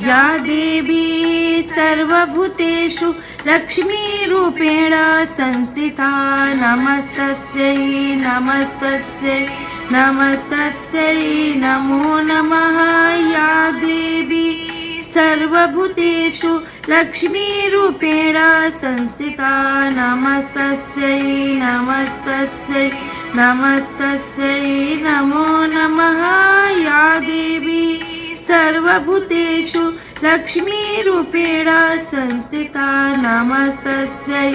या देवी सर्वभूतेषु लक्ष्मीरूपेण संस्थिता नमस्तस्यै नमस्तस्यै नमस्तस्यै नमो नमः। या देवी सर्वभूतेषु लक्ष्मीरूपेण संस्थिता नमस्तस्यै नमस्तस्यै नमस्तस्यै नमो नमः। या देवी सर्वभूतेषु लक्ष्मीरूपेण संस्थिता नमस्तस्यै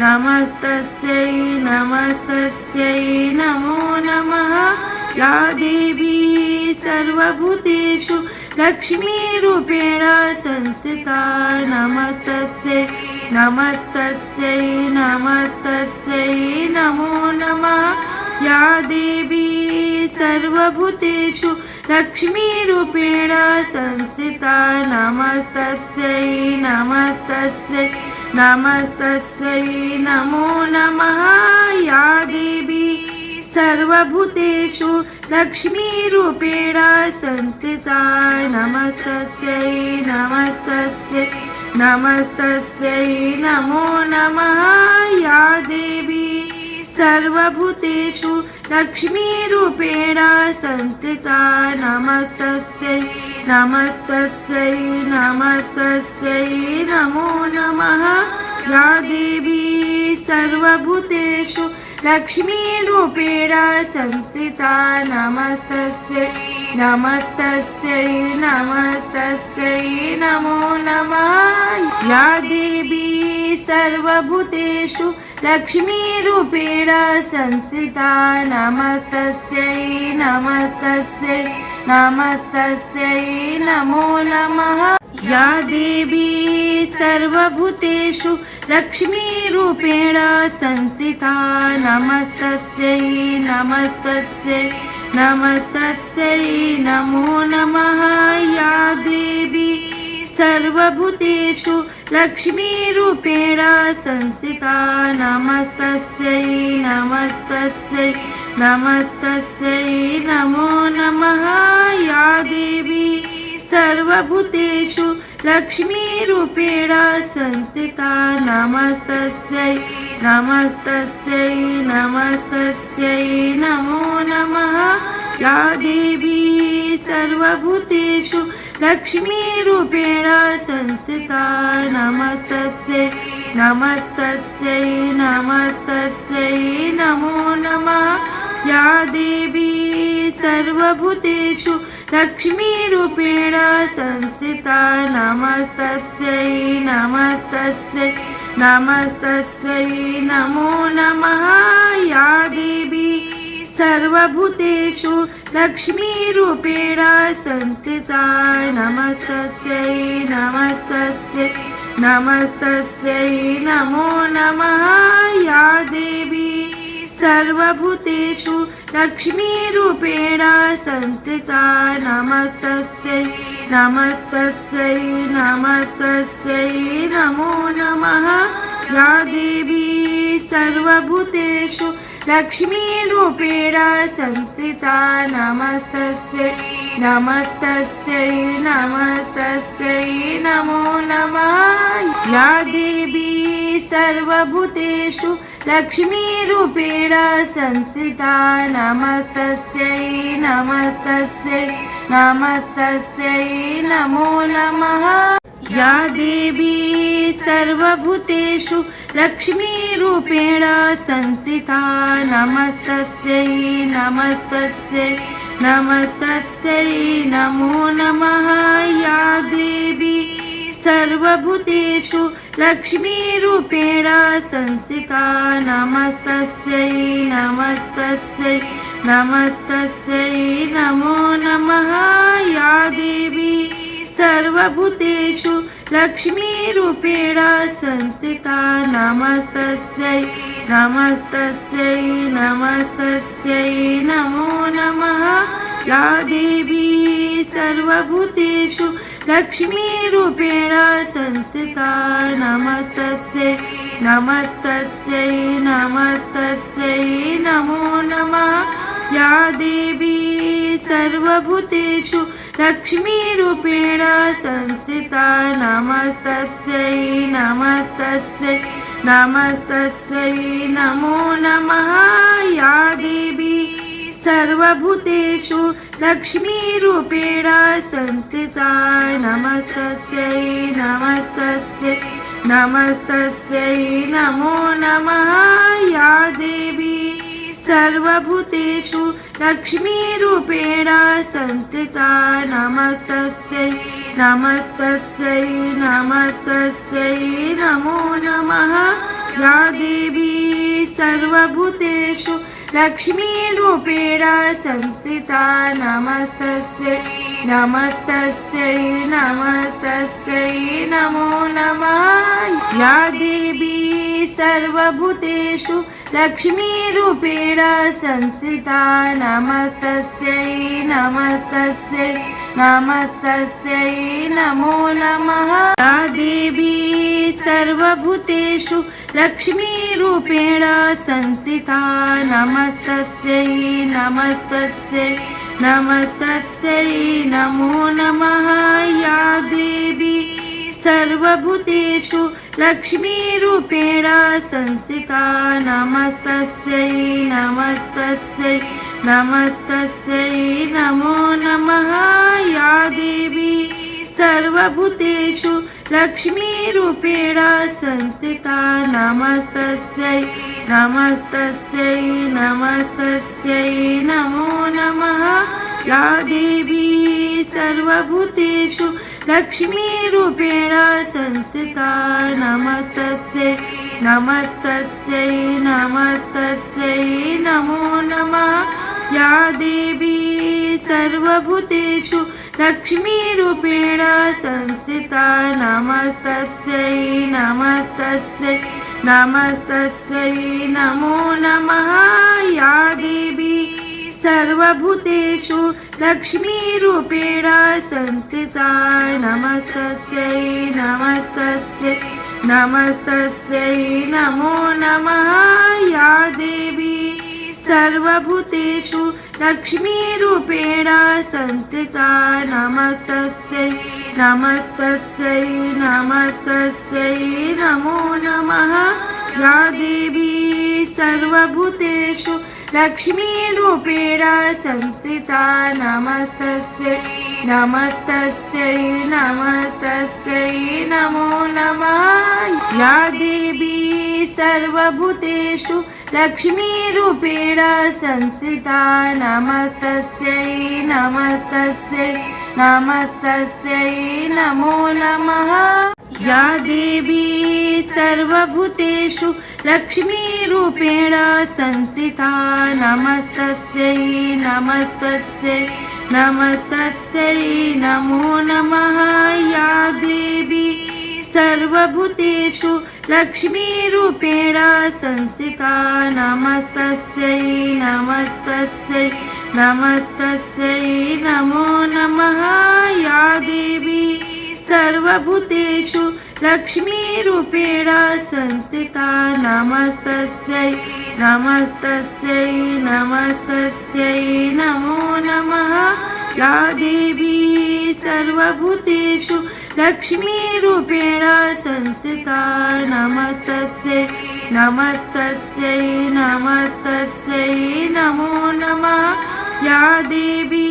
नमस्तस्यै नमस्तस्यै नमो नमः। या देवी सर्वभूतेषु लक्ष्मीरूपेण संस्थिता नमस्तस्यै नमस्तस्यै नमस्तस्यै नमो नमः। या देवी सर्वभूतेषु लक्ष्मीरूपेण संस्थिता नमस्तस्यै नमस्तस्यै नमस्तस्यै नमो नमः। या देवी सर्वभूतेषु लक्ष्मीरूपेण संस्थिता नमस्तस्यै नमस्तस्यै नमस्तस्यै नमो नमः। या देवी सर्वभूतेषु लक्ष्मीरूपेण संस्थिता नमस्तस्यै नमस्तस्यै नमस्तस्यै नमो नमः। या देवी सर्वभूतेषु लक्ष्मीरूपेण संस्थिता नमस्तस्यै नमस्तस्यै नमस्तस्यै नमो नमः। या देवी सर्वभूतेषु लक्ष्मीरूपेण संस्थिता नमस्तस्यै नमस्तस्यै नमस्तस्यै नमो नमः। या देवी सर्वभूतेषु लक्ष्मीरूपेण संस्थिता नमस्तस्यै नमस्तस्यै नमस्तस्यै नमो नमः। या देवी सर्वभूतेषु लक्ष्मीरूपेण संस्थिता नमस्तस्यै नमस्तस्यै नमस्तस्यै नमो नमः। या देवी सर्वभूतेषु लक्ष्मीरूपेण संस्थिता नमस्तस्यै नमस्तस्यै नमस्तस्यै नमो नमः। या देवी सर्वभूतेषु लक्ष्मीरूपेण संस्थिता नमस्तस्यै नमस्तस्यै नमस्तस्यै नमो नमः। या देवी सर्वभूतेषु लक्ष्मीरूपेण संस्थिता नमस्तस्यै नमस्तस्यै नमस्तस्यै नमो नमः। या देवी सर्वभूतेषु लक्ष्मीरूपेण संस्थिता नमस्तस्यै नमस्तस्यै नमस्तस्यै नमो नमः। या देवी सर्वभूतेषु लक्ष्मीरूपेण संस्थिता नमस्तस्यै नमस्तस्यै नमस्तस्यै नमो नमः। या देवी सर्वभूतेषु लक्ष्मीरूपेण संस्थिता नमस्तस्यै नमस्तस्यै नमस्तस्यै नमो नमः। या देवी सर्वभूतेषु लक्ष्मीरूपेण संस्थिता नमस्तस्यै नमस्तस्यै नमस्तस्यै नमो नमः। या देवी सर्वभूतेषु लक्ष्मीरूपेण संस्थिता नमस्तस्यै नमस्तस्यै नमस्तस्यै नमो नमः। या देवी सर्वभूतेषु लक्ष्मीरूपेण संस्थिता नमस्तस्यै नमस्तस्यै नमस्तस्यै नमो नमः। या देवी सर्वभूतेषु लक्ष्मीरूपेण संस्थिता नमस्तस्यै नमस्तस्यै नमस्तस्यै नमो नमः। या देवी सर्वभूतेषु लक्ष्मीरूपेण संस्थिता नमस्तस्यै नमस्तस्यै नमस्तस्यै नमो नमः। या देवी सर्वभूतेषु लक्ष्मीरूपेण संस्थिता नमस्तस्यै नमस्तस्यै नमस्तस्यै नमो नमः या देवी सर्वभूतेषु लक्ष्मीरूपेण संस्थिता नमस्तस्यै नमस्तस्यै नमस्तस्यै नमो नमः या देवी सर्वभूतेषु लक्ष्मीरूपेण संस्थिता नमस्तस्यै नमस्तस्यै नमस्तस्यै नमो नमः या देवी सर्वभूतेषु लक्ष्मीरूपेण संस्थिता नमस्तस्यै नमस्तस्यै नमस्तस्यै नमो नमः या देवी सर्वभूतेषु लक्ष्मीरूपेण संस्थिता नमस्तस्यै नमस्तस्यै नमस्तस्यै नमो नमः या देवी सर्वभूतेषु लक्ष्मीरूपेण संस्थिता नमस्तस्यै नमस्तस्यै नमस्तस्यै नमो नमः या देवी सर्वभूतेषु लक्ष्मीरूपेण संस्थिता नमस्तस्यै नमस्तस्यै नमस्तस्यै नमो नमः या देवी सर्वभूतेषु लक्ष्मीरूपेण संस्थिता नमस्तस्यै नमस्तस्यै नमस्तस्यै नमो नमः या देवी सर्वभूतेषु लक्ष्मीरूपेण संस्थिता नमस्तस्यै नमस्तस्यै नमस्तस्यै नमो नमः या देवी सर्वभूतेषु लक्ष्मीरूपेण संस्थिता नमस्तस्यै नमस्तस्यै नमस्तस्यै नमो नमः या देवी सर्वभूतेषु लक्ष्मीरूपेण संस्थिता नमस्तस्यै नमस्तस्यै नमस्तस्यै नमो नमः या देवी सर्वभूतेषु लक्ष्मीरूपेण संस्थिता नमस्तस्यै नमस्तस्यै नमस्तस्यै नमो नमः या देवी सर्वभूतेषु लक्ष्मीरूपेण संस्थिता नमस्तस्यै नमस्तस्यै नमस्तस्यै नमो नमः या देवी सर्वभूतेषु लक्ष्मीरूपेण संस्थिता नमस्तस्यै नमस्तस्यै नमस्तस्यै नमो नमः या देवी सर्वभूतेषु लक्ष्मीरूपेण संस्थिता नमस्तस्यै नमस्तस्यै नमस्तस्यै नमो नमः या देवी सर्वभूतेषु लक्ष्मीरूपेण संस्थिता नमस्तस्यै नमस्तस्यै नमस्तस्यै नमो नमः या देवी सर्वभूतेषु लक्ष्मीरूपेण संस्थिता नमस्तस्यै नमस्तस्यै नमस्तस्यै नमो नमः या देवी सर्वभूतेषु लक्ष्मीरूपेण संस्थिता नमस्तस्यै नमस्तस्यै नमस्तस्यै नमो नमः या देवी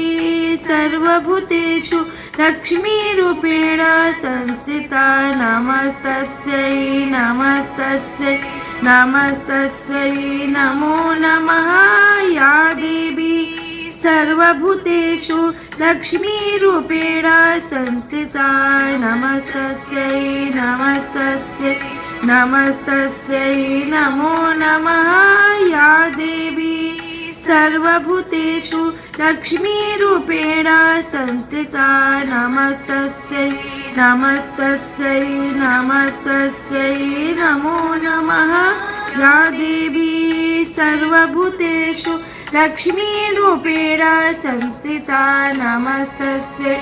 सर्वभूतेषु लक्ष्मीरूपेण संस्थिता नमस्तस्यै नमस्तस्यै नमस्तस्यै नमो नमः या देवी सर्वभूतेषु लक्ष्मीरूपेण संस्थिता नमस्तस्यै नमस्तस्यै नमस्तस्यै नमो नमः या देवी सर्वभूतेषु लक्ष्मीरूपेण संस्थिता नमस्तस्यै नमस्तस्यै नमस्तस्यै नमो नमः या देवी सर्वभूतेषु लक्ष्मीरूपेण संस्थिता नमस्तस्यै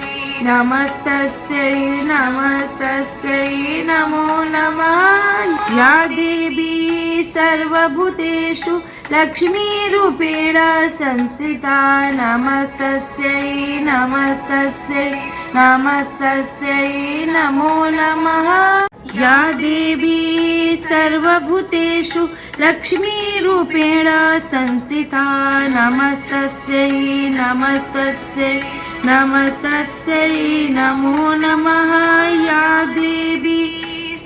नमस्तस्यै नमस्तस्यै नमो नमः या देवी सर्वभूतेषु लक्ष्मीरूपेण संस्थिता नमस्तस्यै नमस्तस्यै नमस्तस्यै नमो नमः। या देवी सर्वभूतेषु लक्ष्मीरूपेण संस्थिता नमस्तस्यै नमस्तस्यै नमस्तस्यै नमो नमः। या देवी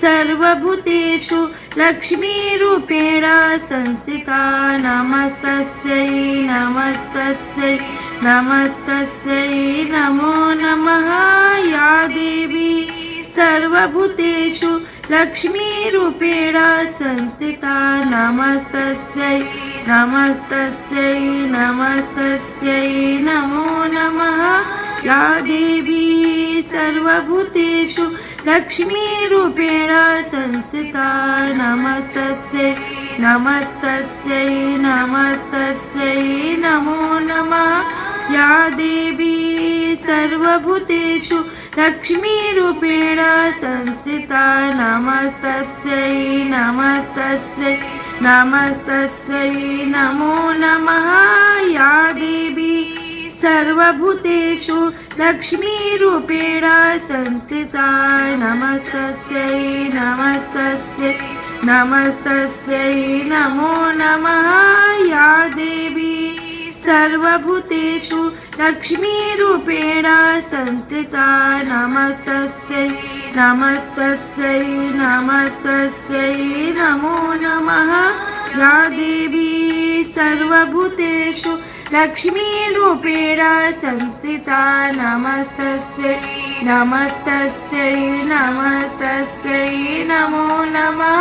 सर्वभूतेषु लक्ष्मीरूपेण संस्थिता नमस्तस्यै नमस्तस्यै नमस्तस्यै नमो नमः। या देवी सर्वभूतेषु लक्ष्मीरूपेण संस्थिता नमस्तस्यै नमस्तस्यै नमस्तस्यै नमो नमः। या देवी सर्वभूतेषु लक्ष्मीरूपेण संस्थिता नमस्तस्यै नमस्तस्यै नमस्तस्यै नमो नमः। या देवी सर्वभूतेषु लक्ष्मीरूपेण संस्थिता नमस्तस्यै नमस्तस्यै नमस्तस्यै नमो नमः। या देवी सर्वभूतेषु लक्ष्मीरूपेण संस्थिता नमस्तस्यै नमस्तस्यै नमस्तस्यै नमो नमः। या देवी सर्वभूतेषु लक्ष्मीरूपेण संस्थिता नमस्तस्यै नमस्तस्यै नमस्तस्यै नमो नमः। या देवी सर्वभूतेषु लक्ष्मीरूपेण संस्थिता नमस्तस्यै नमस्तस्यै नमस्तस्यै नमो नमः।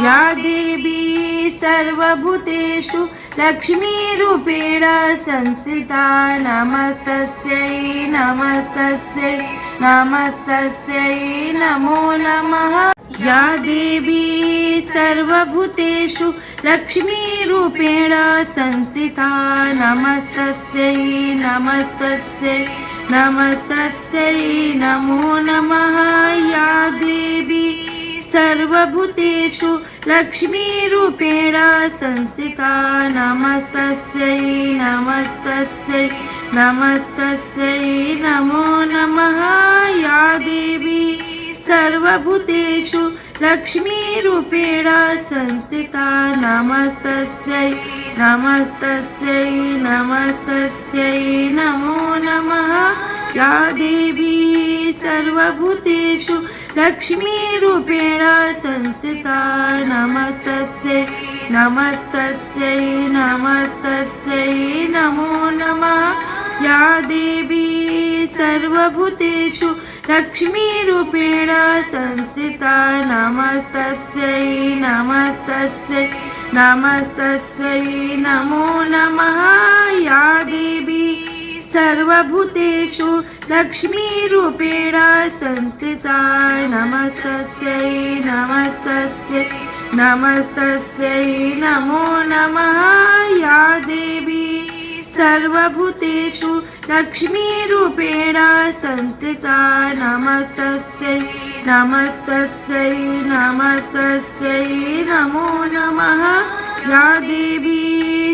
या देवी सर्वभूतेषु लक्ष्मीरूपेण संस्थिता नमस्तस्यै नमस्तस्यै नमस्तस्यै नमो नमः। या देवी सर्वभूतेषु लक्ष्मीरूपेण संस्थिता नमस्तस्यै नमस्तस्यै नमस्तस्यै नमो नमः। या देवी सर्वभूतेषु लक्ष्मीरूपेण संस्थिता नमस्तस्यै नमस्तस्यै नमस्तस्यै नमो नमः। या देवी सर्वभूतेषु लक्ष्मीरूपेण संस्थिता नमस्तस्यै नमस्तस्यै नमस्तस्यै नमो नमः। या देवी सर्वभूतेषु लक्ष्मीरूपेण संस्थिता नमस्तस्यै नमस्तस्यै नमस्तस्यै नमो नमः। या देवी सर्वभूतेषु लक्ष्मीरूपेण संस्थिता नमस्तस्यै नमस्तस्यै नमस्तस्यै नमो नमः। या देवी सर्वभूतेषु लक्ष्मीरूपेण संस्थिता नमस्तस्यै नमस्तस्यै नमस्तस्यै नमो नमः। या देवी सर्वभूतेषु लक्ष्मीरूपेण संस्थिता नमस्तस्यै नमस्तस्यै नमस्तस्यै नमो नमः। या देवी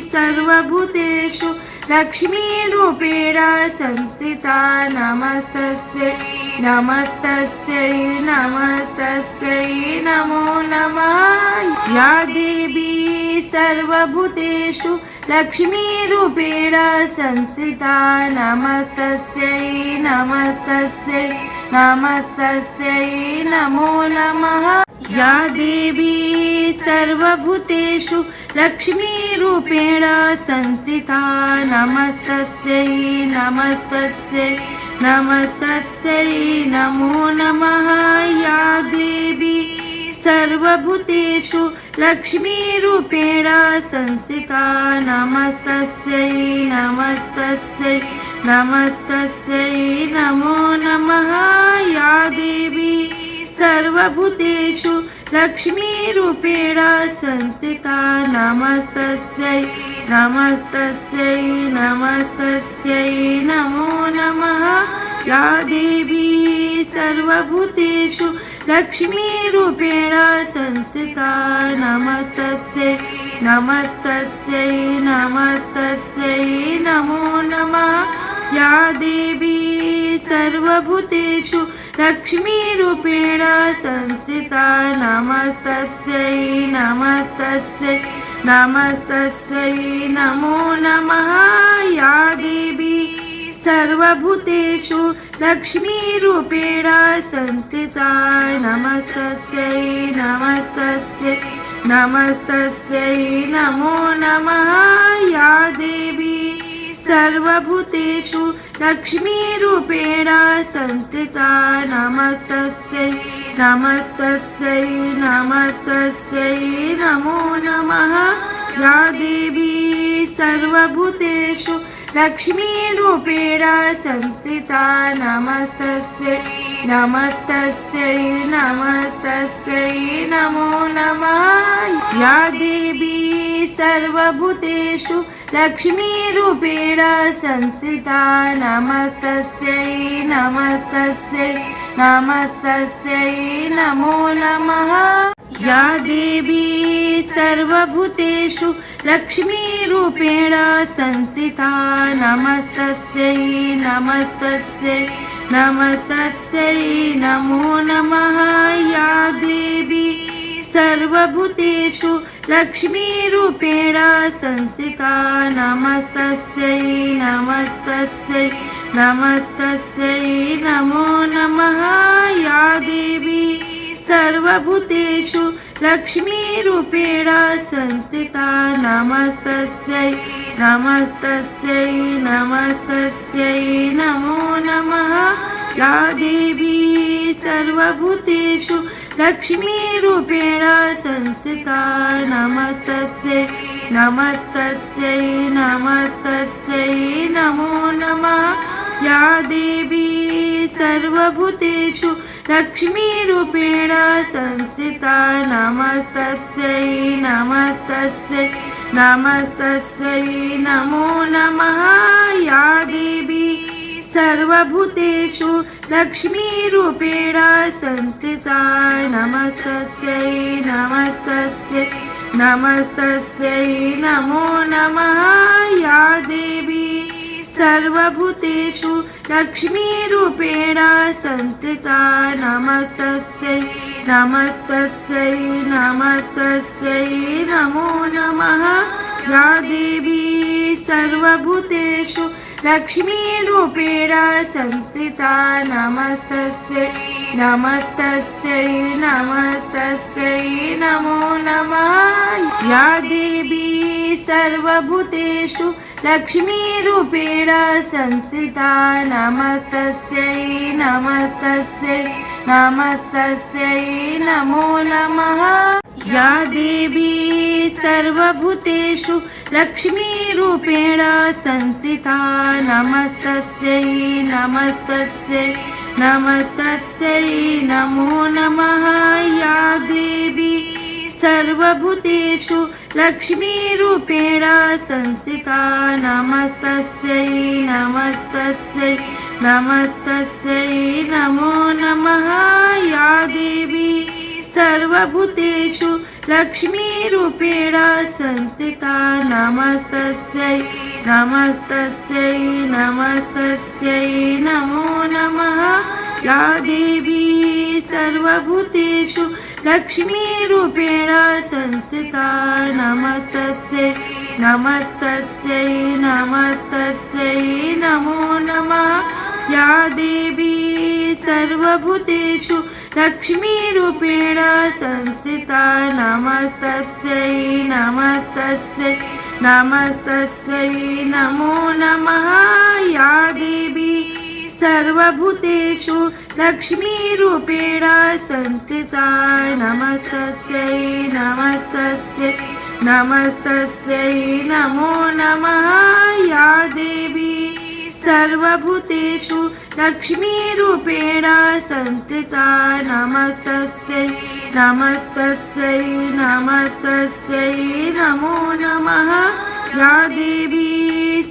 सर्वभूतेषु लक्ष्मीरूपेण संस्थिता नमस्तस्यै नमस्तस्यै नमस्तस्यै नमो नमः। या देवी सर्वभूतेषु लक्ष्मीरूपेण संस्थिता नमस्तस्यै नमस्तस्यै नमस्तस्यै नमो नमः। या देवी सर्वभूतेषु लक्ष्मीरूपेण संस्थिता नमस्तस्यै नमस्तस्यै नमस्तस्यै नमो नमः। या देवी सर्वभूतेषु लक्ष्मीरूपेण संस्थिता नमस्तस्यै नमस्तस्यै नमस्तस्यै नमो नमः। या देवी सर्वभूतेषु लक्ष्मीरूपेण संस्थिता नमस्तस्यै नमस्तस्यै नमस्तस्यै नमो नमः। या देवी सर्वभूतेषु लक्ष्मीरूपेण संस्थिता नमस्तस्यै नमस्तस्यै नमस्तस्यै नमो नमः। या देवी सर्वभूतेषु लक्ष्मीरूपेण संस्थिता नमस्तस्यै नमस्तस्यै नमस्तस्यै नमो नमः। या देवी सर्वभूतेषु लक्ष्मीरूपेण संस्थिता नमस्तस्यै नमस्तस्यै नमस्तस्यै नमो नमः। या देवी सर्वभूतेषु लक्ष्मीरूपेण संस्थिता नमस्तस्यै नमस्तस्यै नमस्तस्यै नमो नमः। या देवी सर्वभूतेषु लक्ष्मीरूपेण संस्थिता नमस्तस्यै नमस्तस्यै नमस्तस्यै नमो नमः। या देवी सर्वभूतेषु लक्ष्मीरूपेण संस्थिता नमस्तस्यै नमस्तस्यै नमस्तस्यै नमो नमः। या देवी सर्वभूतेषु लक्ष्मीरूपेण संस्थिता नमस्तस्यै नमस्तस्यै नमस्तस्यै नमो नमः। या देवी सर्वभूतेषु लक्ष्मीरूपेण संस्थिता नमस्तस्यै नमस्तस्यै नमस्तस्यै नमो नमः। या देवी सर्वभूतेषु लक्ष्मीरूपेण संस्थिता नमस्तस्यै नमस्तस्यै नमस्तस्यै नमो नमः। या देवी सर्वभूतेषु लक्ष्मीरूपेण संस्थिता नमस्तस्यै नमस्तस्यै नमस्तस्यै नमो नमः। या देवी सर्वभूतेषु लक्ष्मीरूपेण संस्थिता नमस्तस्यै नमस्तस्यै नमस्तस्यै नमो नमः। या देवी सर्वभूतेषु लक्ष्मीरूपेण संस्थिता नमस्तस्यै नमस्तस्यै नमस्तस्यै नमो नमः। या देवी सर्वभूतेषु लक्ष्मीरूपेण संस्थिता नमस्तस्यै नमस्तस्यै नमस्तस्यै नमो नमः। या देवी सर्वभूतेषु लक्ष्मीरूपेण संस्थिता नमस्तस्यै नमस्तस्यै नमस्तस्यै नमो नमः। या देवी सर्वभूतेषु लक्ष्मीरूपेण संस्थिता नमस्तस्यै नमस्तस्यै नमस्तस्यै नमो नमः। या देवी सर्वभूतेषु लक्ष्मीरूपेण संस्थिता नमस्तस्यै नमस्तस्यै नमस्तस्यै नमो नमः। या देवी सर्वभूतेषु लक्ष्मीरूपेण संस्थिता नमस्तस्यै नमस्तस्यै नमस्तस्यै नमो नमः। या देवी सर्वभूतेषु लक्ष्मीरूपेण संस्थिता नमस्तस्यै नमस्तस्यै नमस्तस्यै नमो नमः। या देवी सर्वभूतेषु लक्ष्मीरूपेण संस्थिता नमस्तस्यै नमस्तस्यै नमस्तस्यै नमो नमः। या देवी सर्वभूतेषु लक्ष्मीरूपेण संस्थिता नमस्तस्यै नमस्तस्यै नमस्तस्यै नमो नमः। या देवी सर्वभूतेषु लक्ष्मीरूपेण संस्थिता नमस्तस्यै नमस्तस्यै नमस्तस्यै नमो नमः। या देवी सर्वभूतेषु लक्ष्मीरूपेण संस्थिता नमस्तस्यै नमस्तस्यै नमस्तस्यै नमो नमः। या देवी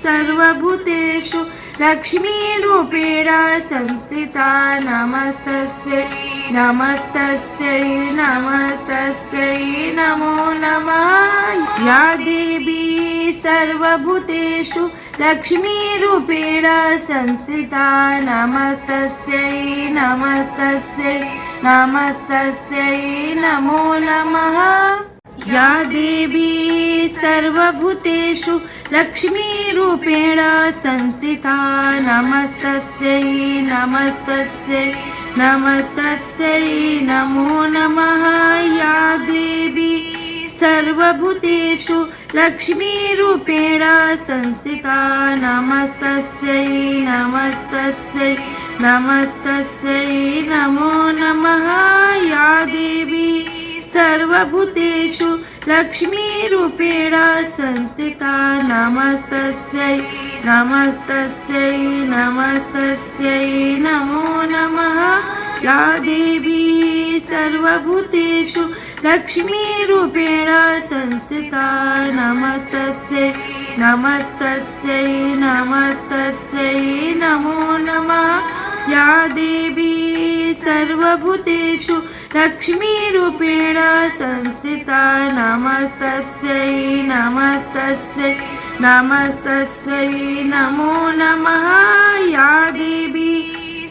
सर्वभूतेषु लक्ष्मीरूपेण संस्थिता नमस्तस्यै नमस्तस्यै नमस्तस्यै नमो नमः या देवी सर्वभूतेषु लक्ष्मीरूपेण संस्थिता नमस्तस्यै नमस्तस्यै नमस्तस्यै नमो नमः या देवी सर्वभूतेषु लक्ष्मीरूपेण संस्थिता नमस्तस्यै नमस्तस्यै नमस्तस्यै नमो नमः या देवी सर्वभूतेषु लक्ष्मीरूपेण संस्थिता नमस्तस्यै नमस्तस्यै नमस्तस्यै नमो नमः या देवी सर्वभूतेषु लक्ष्मीरूपेण संस्थिता नमस्तस्यै नमस्तस्यै नमस्तस्यै नमो नमः या देवी सर्वभूतेषु लक्ष्मीरूपेण संस्थिता नमस्तस्यै नमस्तस्यै नमस्तस्यै नमो नमः या देवी सर्वभूतेषु लक्ष्मीरूपेण संस्थिता नमस्तस्यै नमस्तस्यै नमस्तस्यै नमो नमः या देवी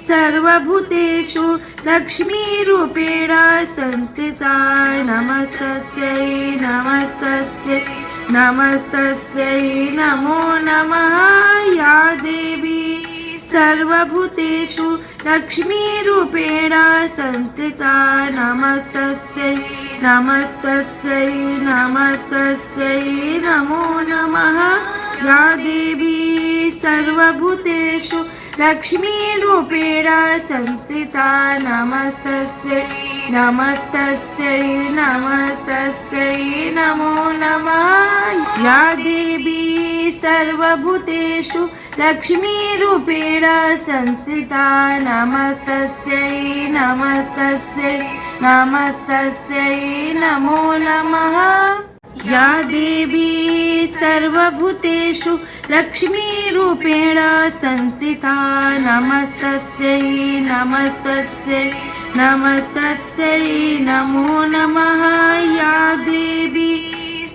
सर्वभूतेषु लक्ष्मीरूपेण संस्थिता नमस्तस्यै नमस्तस्यै नमस्तस्यै नमो नमः या देवी सर्वभूतेषु लक्ष्मीरूपेण संस्थिता नमस्तस्यै नमस्तस्यै नमस्तस्यै नमो नमः या देवी सर्वभूतेषु लक्ष्मीरूपेण संस्थिता नमस्तस्यै नमस्तस्यै नमस्तस्यै नमो नमः या देवी सर्वभूतेषु लक्ष्मीरूपेण संस्थिता नमस्तस्यै नमस्तस्यै नमस्तस्यै नमो नमः या देवी सर्वभूतेषु लक्ष्मीरूपेण संस्थिता नमस्तस्यै नमस्तस्यै नमस्तस्यै नमो नमः या देवी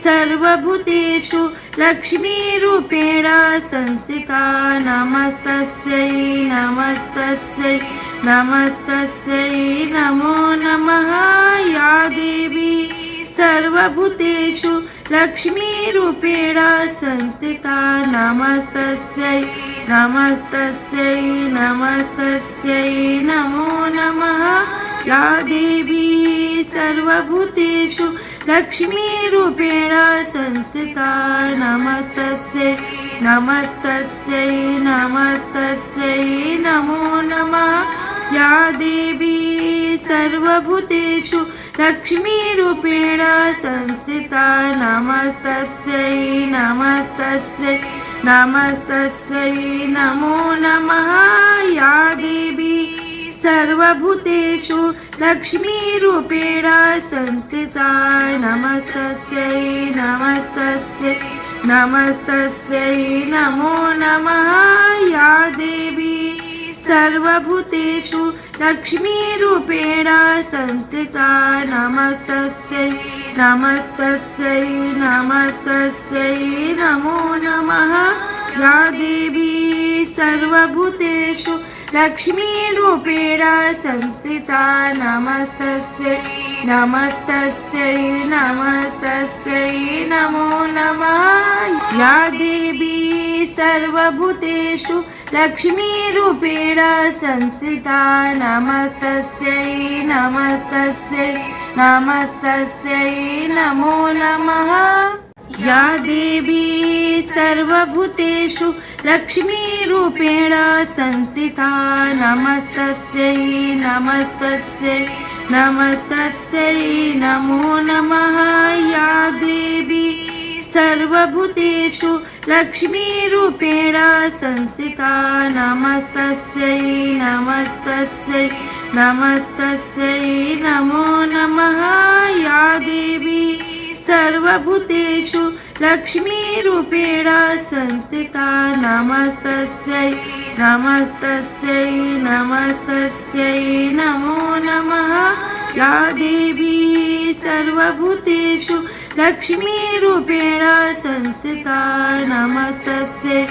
सर्वभूतेषु लक्ष्मीरूपेण संस्थिता नमस्तस्यै नमस्तस्यै नमस्तस्यै नमो नमः या देवी सर्वभूतेषु लक्ष्मीरूपेण संस्थिता नमस्तस्यै नमस्तस्यै नमस्तस्यै नमो नमः या देवी सर्वभूतेषु लक्ष्मीरूपेण संस्थिता नमस्तस्यै नमस्तस्यै नमस्तस्यै नमो नमः या देवी सर्वभूतेषु लक्ष्मीरूपेण संस्थिता नमस्तस्यै नमस्तस्यै नमस्तस्यै नमो नमः या देवी सर्वभूतेषु लक्ष्मीरूपेण संस्थिता नमस्तस्यै नमस्तस्यै नमस्तस्यै नमो नमः या देवी सर्वभूतेषु लक्ष्मीरूपेण संस्थिता नमस्तस्यै नमस्तस्यै नमस्तस्यै नमो नमः या देवी सर्वभूतेषु लक्ष्मीरूपेण संस्थिता नमस्तस्यै नमस्तस्यै नमस्तस्यै नमो नमः या देवी सर्वभूतेषु लक्ष्मीरूपेण संस्थिता नमस्तस्यै नमस्तस्यै नमस्तस्यै नमो नमः या देवी सर्वभूतेषु लक्ष्मीरूपेण संस्थिता नमस्तस्यै नमस्तस्यै नमस्तस्यै नमो नमः या देवी सर्वभूतेषु लक्ष्मीरूपेण संस्थिता नमस्तस्यै नमस्तस्यै नमस्तस्यै नमो नमः या देवी सर्वभूतेषु लक्ष्मीरूपेण संस्थिता नमस्तस्यै नमस्तस्यै नमस्तस्यै नमो नमः या देवी सर्वभूतेषु लक्ष्मीरूपेण संस्थिता नमस्तस्यै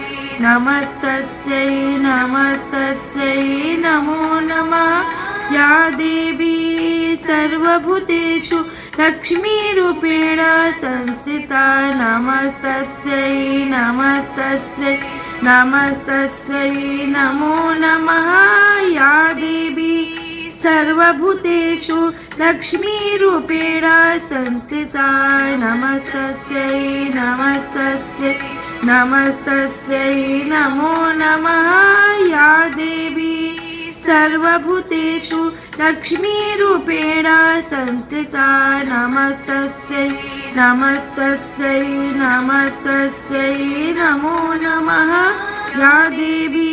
नमस्तस्यै नमस्तस्यै नमो नमः या देवी सर्वभूतेषु लक्ष्मीरूपेण संस्थिता नमस्तस्यै नमस्तस्यै नमस्तस्यै नमो नमः या देवी सर्वभूतेषु लक्ष्मीरूपेण संस्थिता नमस्तस्यै नमस्तस्यै नमस्तस्यै नमो नमः या देवी सर्वभूतेषु लक्ष्मीरूपेण संस्थिता नमस्तस्यै नमस्तस्यै नमस्तस्यै नमो नमः या देवी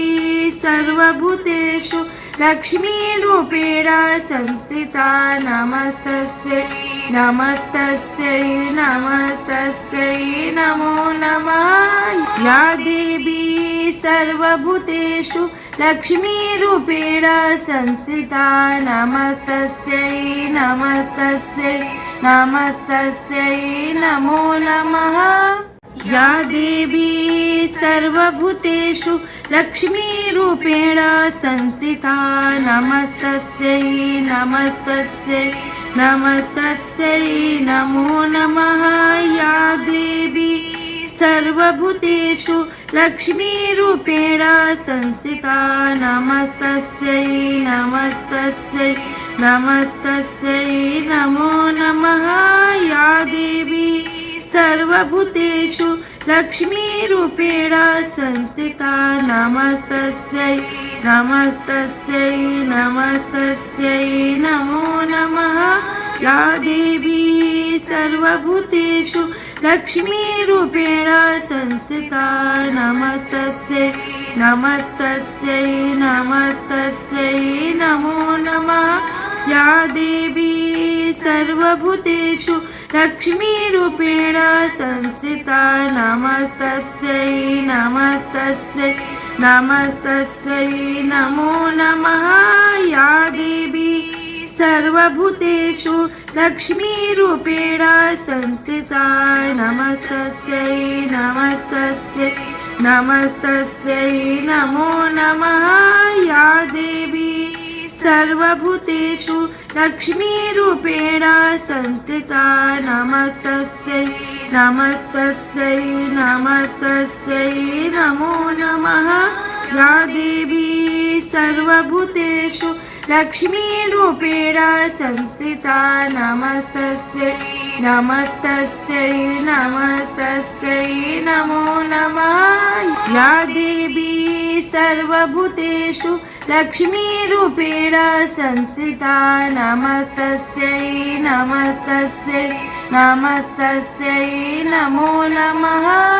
सर्वभूतेषु लक्ष्मीरूपेण संस्थिता नमस्तस्यै नमस्तस्यै नमस्तस्यै नमो नमः या देवी सर्वभूतेषु लक्ष्मीरूपेण संस्थिता नमस्तस्यै नमस्तस्यै नमस्तस्यै नमो नमः या देवी सर्वभूतेषु लक्ष्मीरूपेण संस्थिता नमस्तस्यै नमस्तस्यै नमस्तस्यै नमो नमः या देवी सर्वभूतेषु लक्ष्मीरूपेण संस्थिता नमस्तस्यै नमस्तस्यै नमस्तस्यै नमो नमः या देवी सर्वभूतेषु लक्ष्मीरूपेण संस्थिता नमस्तस्यै नमस्तस्यै नमस्तस्यै नमो नमः या देवी सर्वभूतेषु लक्ष्मीरूपेण संस्थिता नमस्तस्यै नमस्तस्यै नमस्तस्यै नमो नमः या देवी सर्वभूतेषु लक्ष्मीरूपेण संस्थिता नमस्तस्यै नमस्तस्यै नमस्तस्यै नमो नमः या देवी सर्वभूतेषु लक्ष्मीरूपेण संस्थिता नमस्तस्यै नमस्तस्यै नमस्तस्यै नमो नमः या देवी सर्वभूतेषु लक्ष्मीरूपेण संस्थिता नमस्तस्यै नमस्तस्यै नमस्तस्यै नमो नमः या देवी सर्वभूतेषु लक्ष्मीरूपेण संस्थिता नमस्तस्यै नमस्तस्यै नमस्तस्यै नमो नमः या देवी सर्वभूतेषु लक्ष्मीरूपेण संस्थिता नमस्तस्यै नमस्तस्यै नमस्तस्यै नमो नमः।